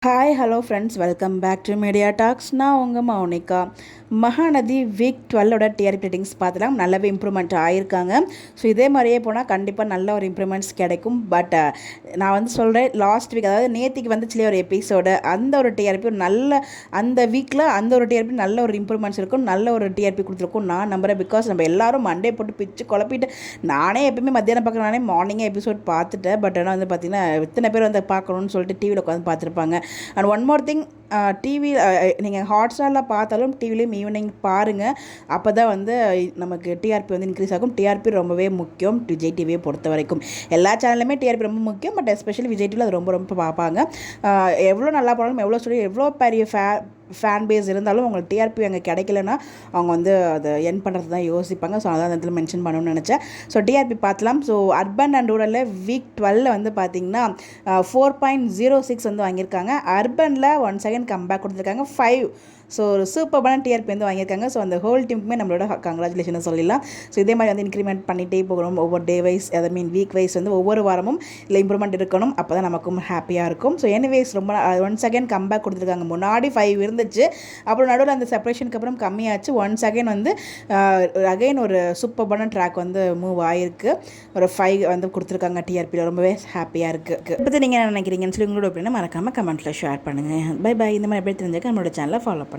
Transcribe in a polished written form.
Hi hello friends, welcome back to Media Talks. நான் உங்கள் Mounika. Mahanadi week 12ஓட டிஆர்பி ரேட்டிங்ஸ் பார்த்துலாம் நல்லாவே இம்ப்ரூவ்மெண்ட் ஆகியிருக்காங்க. ஸோ இதே மாதிரியே போனால் கண்டிப்பாக நல்ல ஒரு இம்ப்ரூவ்மெண்ட்ஸ் கிடைக்கும். பட் நான் வந்து சொல்கிறேன், லாஸ்ட் வீக் அதாவது நேற்றுக்கு வந்துச்சுலேயே ஒரு எபிசோடு, அந்த ஒரு டிஆர்பி நல்ல அந்த வீக்கில் அந்த ஒரு டிஆர்பி நல்ல ஒரு இம்ப்ரூவ்மெண்ட்ஸ் இருக்கும், நல்ல ஒரு டிஆர்பி கொடுத்துருக்கும் நான் நம்புகிறேன். பிகாஸ் நம்ம எல்லாரும் மண்டே போட்டு பிச்சு குழப்பிட்டு, நானே எப்பயுமே மத்தியானம் பார்க்குறேன், நானே மார்னிங்கே எபிசோட் பார்த்துட்டேன். பட் ஆனால் வந்து பார்த்திங்கன்னா இத்தனை பேர் வந்து பார்க்கணுன்னு சொல்லிட்டு டிவியில் உட்காந்து பார்த்துருப்பாங்க. And one more thing, TV நீங்கள் ஹாட்ஸ்டாரில் பார்த்தாலும் டிவிலையும் ஈவினிங் பாருங்கள். அப்போ தான் வந்து நமக்கு டிஆர்பி வந்து இன்க்ரீஸ் ஆகும். டிஆர்பி ரொம்பவே முக்கியம் விஜய் டிவியை பொறுத்த வரைக்கும். எல்லா சேனலுமே டிஆர்பி ரொம்ப முக்கியம். பட் எஸ்பெஷலி விஜய் டிவியில் அது ரொம்ப ரொம்ப பார்ப்பாங்க. எவ்வளோ நல்லா போனாலும், எவ்வளோ சொல்லி எவ்வளோ பெரிய ஃபேன் பேஸ் இருந்தாலும் அவங்களுக்கு டிஆர்பி அங்கே கிடைக்கலன்னா அவங்க வந்து அதை என் பண்ணுறது தான் யோசிப்பாங்க. ஸோ அதான் அந்த இடத்துல மென்ஷன் பண்ணணும்னு நினச்சேன். ஸோ டிஆர்பி பார்த்துலாம். ஸோ அர்பன் அண்ட் ரூரலில் வீக் 12 வந்து பார்த்திங்கன்னா 4.06 வந்து வாங்கியிருக்காங்க. அர்பனில் ஒன் செகண்ட் கம்பேக் கொடுத்துருக்காங்க 5. ஸோ ஒரு சூப்பர்பான டிஆர்பி வந்து வாங்கியிருக்காங்க. ஸோ அந்த ஹோல் டீமுக்குமே நம்மளோட கங்க்ராச்சுலேஷன் சொல்லலாம். ஸோ இதே மாதிரி வந்து இன்க்ரிமெண்ட் பண்ணிகிட்டே போகணும். ஒவ்வொரு டே வைஸ், ஐ மீன் வீக் வைஸ் வந்து ஒவ்வொரு வாரமும் இல்லை இம்ப்ரூவ்மெண்ட் இருக்கணும். அப்போ தான் நமக்கும் ஹாப்பியாக இருக்கும். ஸோ எனிவேஸ் ரொம்ப ஒன் செகண்ட் கம்பேக் கொடுத்துருக்காங்க. முன்னாடி 5 இருந்துச்சு, அப்புறம் நடுவில் அந்த செப்பரேஷனுக்கு அப்புறம் கம்மியாச்சு. ஒன் செகண்ட் வந்து அகைன் ஒரு சூப்பர்பான ட்ராக் வந்து மூவ் ஆகிருக்கு. ஒரு 5 வந்து கொடுத்துருக்காங்க டிஆர்பியில். ரொம்பவே ஹாப்பியாக இருக்குது. இதை பற்றி நீங்கள் என்ன நினைக்கிறீங்கன்னு சொல்லி உங்களோட அப்படின்னா மறக்காமல் கமெண்ட்டில் ஷேர் பண்ணுங்கள். Bye bye. இந்த மாதிரி எப்படி தெரிஞ்சுக்க நம்மளோட சேனலை ஃபாலோ பண்ணிக்கோங்க.